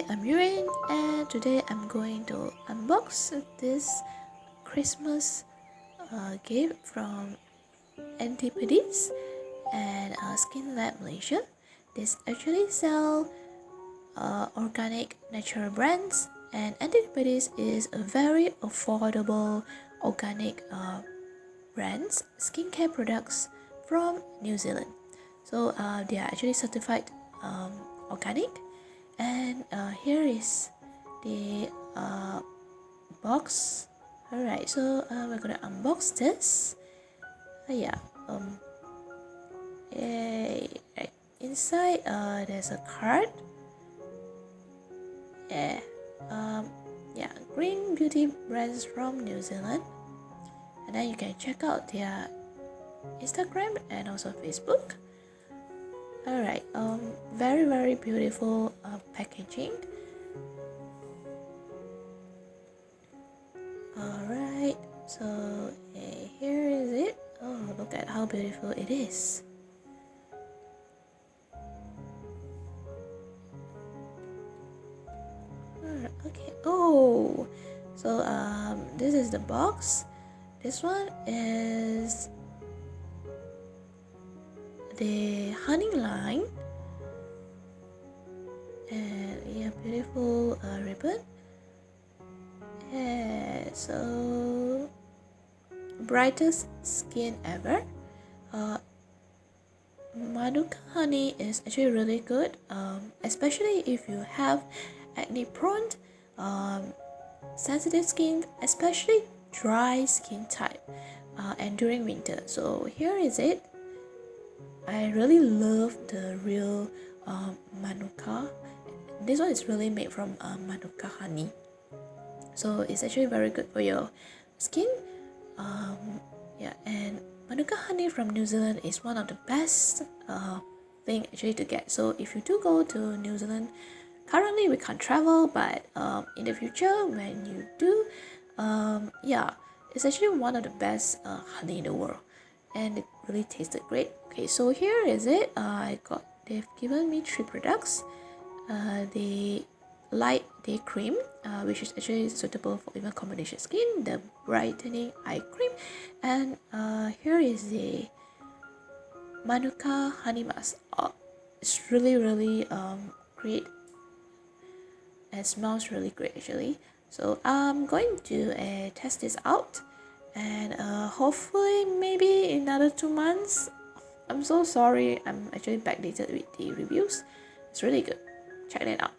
Hi, I'm Yurin, and today I'm going to unbox this Christmas gift from Antipodes and Skin Lab Malaysia. This actually sell organic natural brands, and Antipodes is a very affordable organic brands skincare products from New Zealand. So they are actually certified organic. And here is the box. Alright, so we're gonna unbox this. Yeah. Right. Inside there's a card. Yeah. Green beauty brands from New Zealand. And then you can check out their Instagram and also Facebook. Alright, very beautiful packaging. Alright, so here is it. Oh, look at how beautiful it is. Okay, oh, so this is the box. This one is the honey line, and yeah, beautiful ribbon. And so brightest skin ever. Manuka honey is actually really good, especially if you have acne prone, sensitive skin, especially dry skin type, and during winter. So here is it. I really love the real Manuka. This one is really made from Manuka honey, so it's actually very good for your skin. And Manuka honey from New Zealand is one of the best thing actually to get. So if you do go to New Zealand, currently we can't travel, but in the future when you do, it's actually one of the best honey in the world, and it really tasted great. Okay, so here is it. They've given me 3 products. The light day cream, which is actually suitable for even combination skin, the brightening eye cream, and here is the Manuka honey mask. It's really great and smells really great actually. So I'm going to test this out, and hopefully maybe in another 2 months. I'm so sorry, I'm actually backdated with the reviews. It's really good. Check it out.